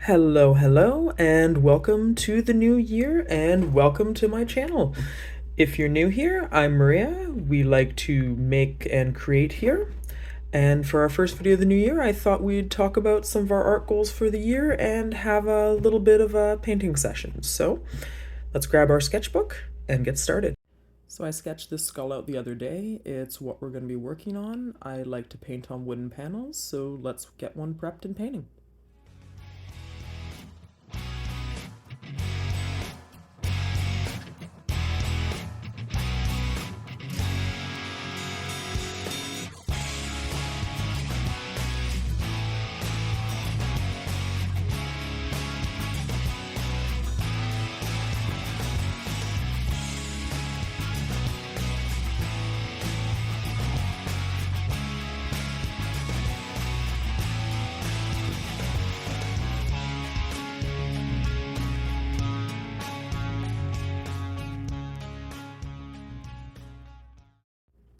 Hello, and welcome to the new year, and welcome to my channel. If you're new here, I'm Maria. We like to make and create here. And for our first video of the new year, I thought we'd talk about some of our art goals for the year and have a little bit of a painting session. So let's grab our sketchbook and get started. So I sketched this skull out the other day. It's what we're going to be working on. I like to paint on wooden panels, so let's get one prepped and painting.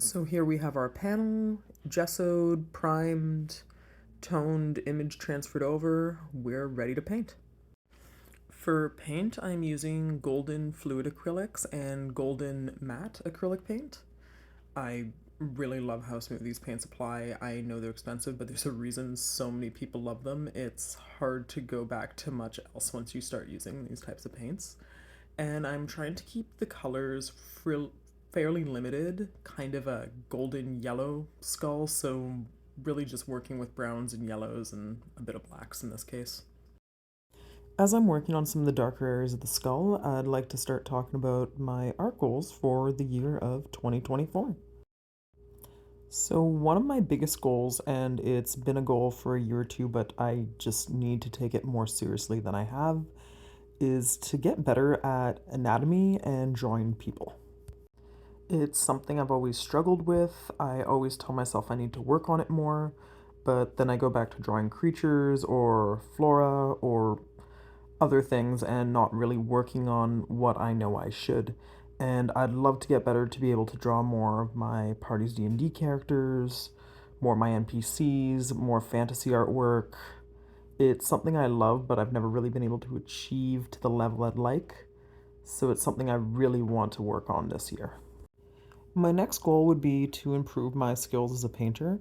So here we have our panel, gessoed, primed, toned, image transferred over. We're ready to paint. For paint, I'm using golden fluid acrylics and golden matte acrylic paint. I really love how smooth these paints apply. I know they're expensive, but there's a reason so many people love them. It's hard to go back to much else once you start using these types of paints. And I'm trying to keep the colors fairly limited, kind of a golden yellow skull, so really just working with browns and yellows and a bit of blacks in this case. As I'm working on some of the darker areas of the skull, I'd like to start talking about my art goals for the year of 2024. So one of my biggest goals, and it's been a goal for a year or two, but I just need to take it more seriously than I have, is to get better at anatomy and drawing people. It's something I've always struggled with. I always tell myself I need to work on it more, but then I go back to drawing creatures or flora or other things and not really working on what I know I should. And I'd love to get better to be able to draw more of my party's D&D characters, more of my NPCs, more fantasy artwork. It's something I love, but I've never really been able to achieve to the level I'd like. So it's something I really want to work on this year. My next goal would be to improve my skills as a painter.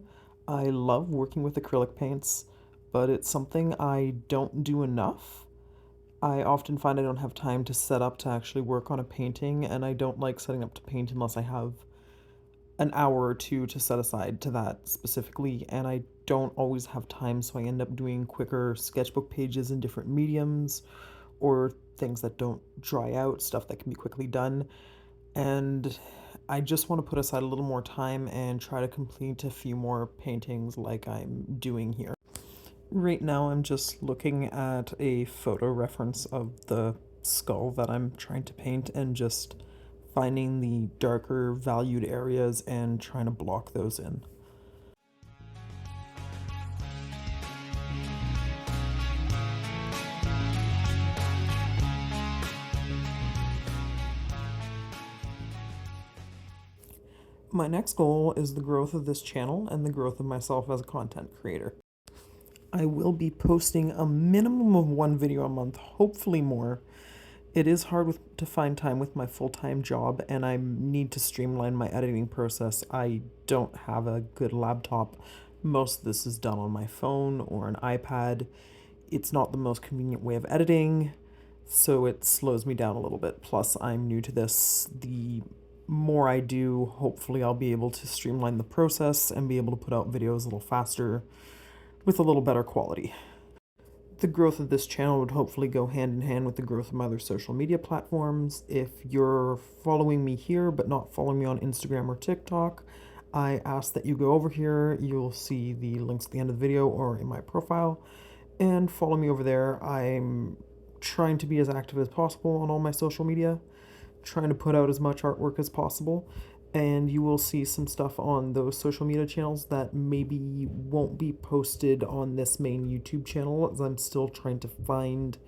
I love working with acrylic paints, but it's something I don't do enough. I often find I don't have time to set up to actually work on a painting, and I don't like setting up to paint unless I have an hour or two to set aside to that specifically, and I don't always have time, so I end up doing quicker sketchbook pages in different mediums or things that don't dry out, stuff that can be quickly done. And I just want to put aside a little more time and try to complete a few more paintings like I'm doing here. Right now I'm just looking at a photo reference of the skull that I'm trying to paint and just finding the darker valued areas and trying to block those in. My next goal is the growth of this channel and the growth of myself as a content creator. I will be posting a minimum of one video a month, hopefully more. It is hard to find time with my full-time job, and I need to streamline my editing process. I don't have a good laptop. Most of this is done on my phone or an iPad. It's not the most convenient way of editing, so it slows me down a little bit. Plus, I'm new to this. The more I do, hopefully I'll be able to streamline the process and be able to put out videos a little faster with a little better quality. The growth of this channel would hopefully go hand in hand with the growth of my other social media platforms. If you're following me here but not following me on Instagram or TikTok, I ask that you go over here. You'll see the links at the end of the video or in my profile, and follow me over there. I'm trying to be as active as possible on all my social media, trying to put out as much artwork as possible, and you will see some stuff on those social media channels that maybe won't be posted on this main YouTube channel, as I'm still trying to find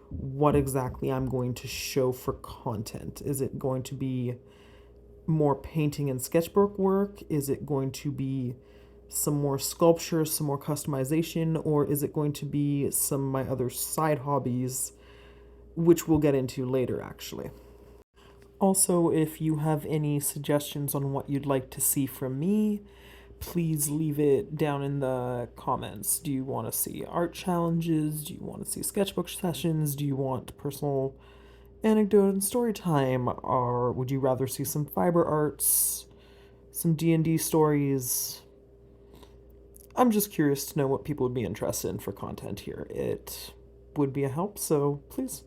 what exactly I'm going to show for content. Is it going to be more painting and sketchbook work? Is it going to be some more sculpture, some more customization, or is it going to be some of my other side hobbies, which we'll get into later actually. Also, if you have any suggestions on what you'd like to see from me, please leave it down in the comments. Do you want to see art challenges? Do you want to see sketchbook sessions? Do you want personal anecdote and story time? Or would you rather see some fiber arts, some D&D stories? I'm just curious to know what people would be interested in for content here. It would be a help, so please.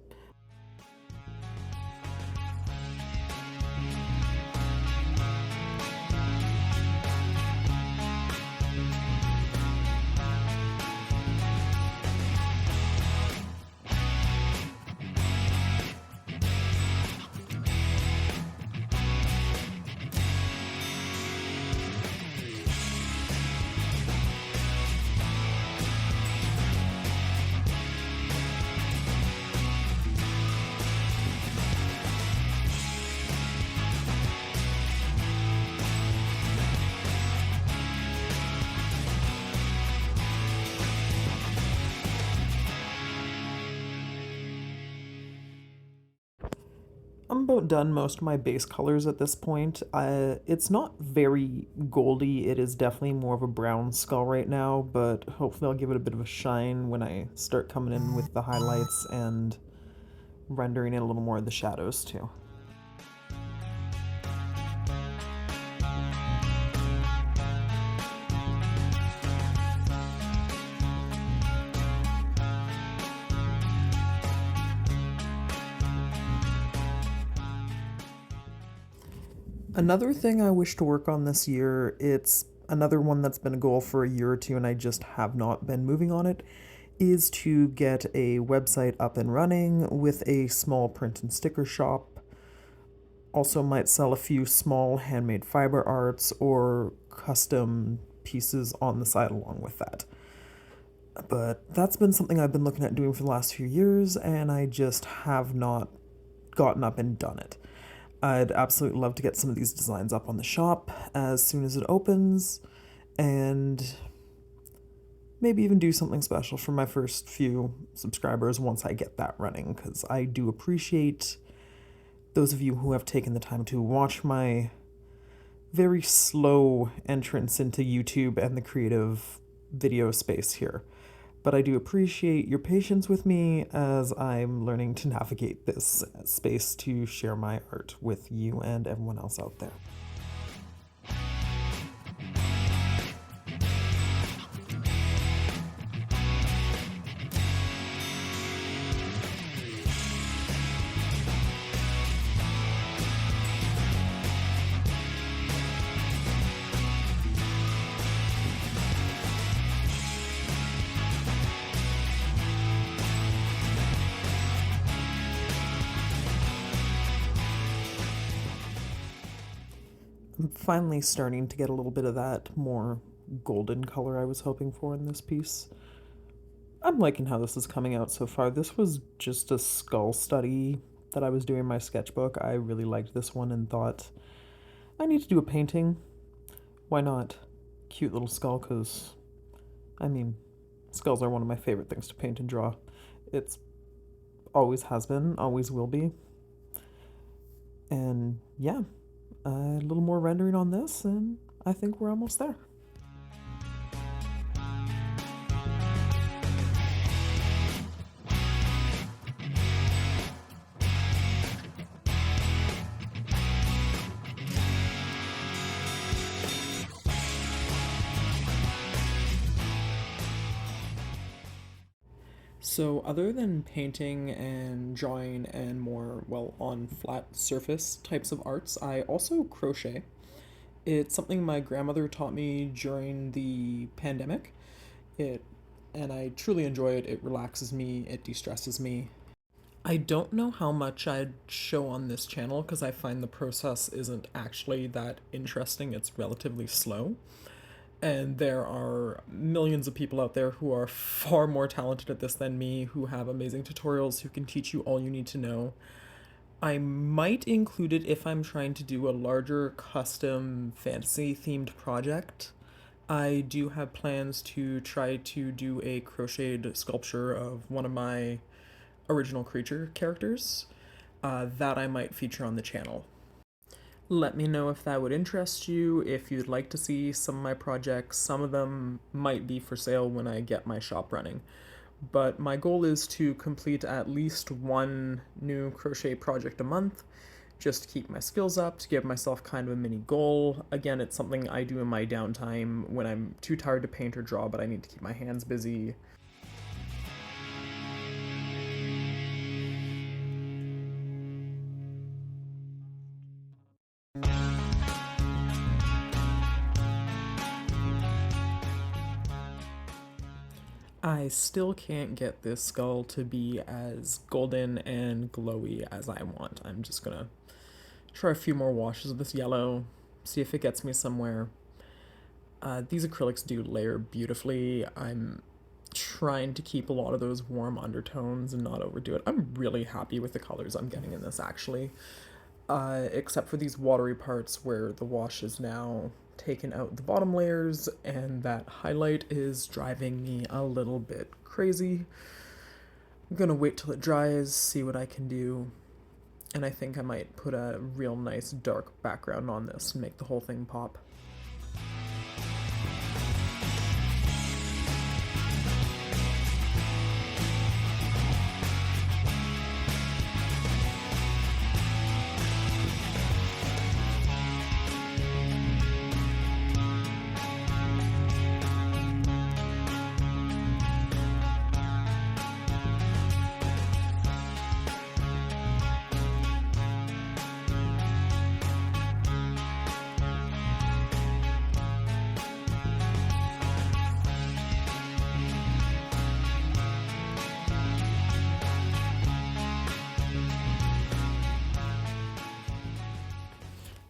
I'm about done most of my base colors at this point. It's not very goldy. It is definitely more of a brown skull right now, but hopefully I'll give it a bit of a shine when I start coming in with the highlights and rendering in a little more of the shadows too. Another thing I wish to work on this year, it's another one that's been a goal for a year or two and I just have not been moving on it, is to get a website up and running with a small print and sticker shop. Also might sell a few small handmade fiber arts or custom pieces on the side along with that. But that's been something I've been looking at doing for the last few years and I just have not gotten up and done it. I'd absolutely love to get some of these designs up on the shop as soon as it opens, and maybe even do something special for my first few subscribers once I get that running, because I do appreciate those of you who have taken the time to watch my very slow entrance into YouTube and the creative video space here. But I do appreciate your patience with me as I'm learning to navigate this space to share my art with you and everyone else out there. I'm finally starting to get a little bit of that more golden color I was hoping for in this piece. I'm liking how this is coming out so far. This was just a skull study that I was doing in my sketchbook. I really liked this one and thought, I need to do a painting. Why not? Cute little skull, because, I mean, skulls are one of my favorite things to paint and draw. It's always has been, always will be. And yeah, a little more rendering on this, and I think we're almost there. So other than painting and drawing and more, well, on flat surface types of arts, I also crochet. It's something my grandmother taught me during the pandemic. It and I truly enjoy it. It relaxes me, it de-stresses me. I don't know how much I'd show on this channel because I find the process isn't actually that interesting. It's relatively slow. And there are millions of people out there who are far more talented at this than me, who have amazing tutorials, who can teach you all you need to know. I might include it if I'm trying to do a larger custom fantasy themed project, I do have plans to try to do a crocheted sculpture of one of my original creature characters that I might feature on the channel. Let me know if that would interest you, if you'd like to see some of my projects. Some of them might be for sale when I get my shop running. But my goal is to complete at least one new crochet project a month, just to keep my skills up, to give myself kind of a mini goal. Again, it's something I do in my downtime when I'm too tired to paint or draw, but I need to keep my hands busy. I still can't get this skull to be as golden and glowy as I want. I'm just gonna try a few more washes of this yellow, see if it gets me somewhere. These acrylics do layer beautifully. I'm trying to keep a lot of those warm undertones and not overdo it. I'm really happy with the colors I'm getting in this, actually. Except for these watery parts where the wash is now taken out the bottom layers, and that highlight is driving me a little bit crazy. I'm gonna wait till it dries, see what I can do, and I think I might put a real nice dark background on this and make the whole thing pop.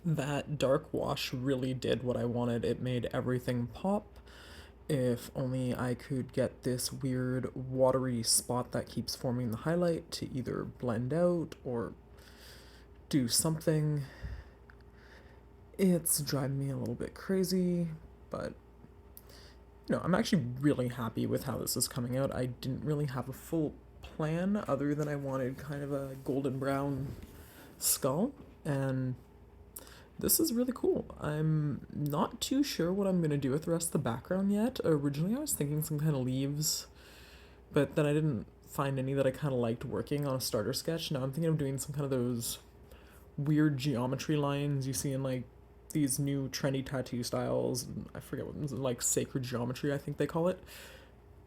That dark wash really did what I wanted. It made everything pop. If only I could get this weird watery spot that keeps forming the highlight to either blend out or do something. It's driving me a little bit crazy, but I'm actually really happy with how this is coming out. I didn't really have a full plan other than I wanted kind of a golden brown skull, and this is really cool. I'm not too sure what I'm going to do with the rest of the background yet. Originally I was thinking some kind of leaves, but then I didn't find any that I kind of liked working on a starter sketch. Now I'm thinking of doing some kind of those weird geometry lines you see in like these new trendy tattoo styles. I forget what, like sacred geometry I think they call it.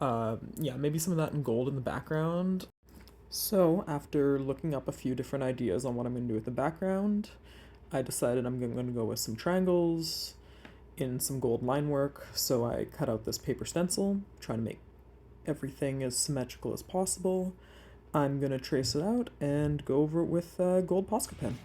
Yeah, maybe some of that in gold in the background. So after looking up a few different ideas on what I'm going to do with the background, I decided I'm going to go with some triangles in some gold line work. So I cut out this paper stencil, trying to make everything as symmetrical as possible. I'm going to trace it out and go over it with a gold Posca pen.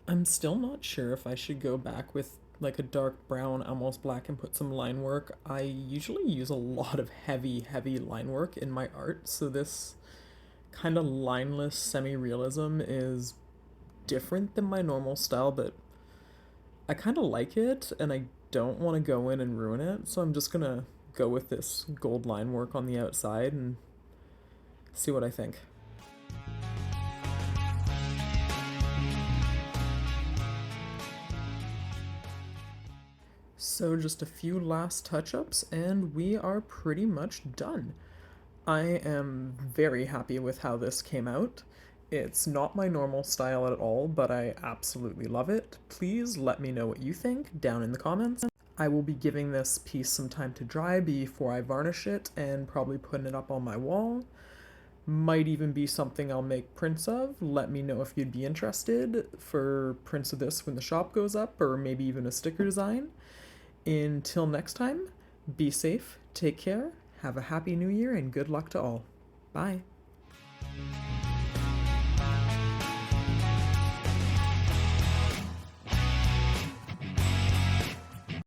I'm still not sure if I should go back with like a dark brown, almost black, and put some line work. I usually use a lot of heavy line work in my art, so this kind of lineless semi-realism is different than my normal style, but I kind of like it, and I don't want to go in and ruin it, so I'm just gonna go with this gold line work on the outside and see what I think. So just a few last touch-ups and we are pretty much done. I am very happy with how this came out. It's not my normal style at all, but I absolutely love it. Please let me know what you think down in the comments. I will be giving this piece some time to dry before I varnish it and probably putting it up on my wall. Might even be something I'll make prints of. Let me know if you'd be interested for prints of this when the shop goes up, or maybe even a sticker design. Until next time, be safe, take care, have a happy new year, and good luck to all. Bye.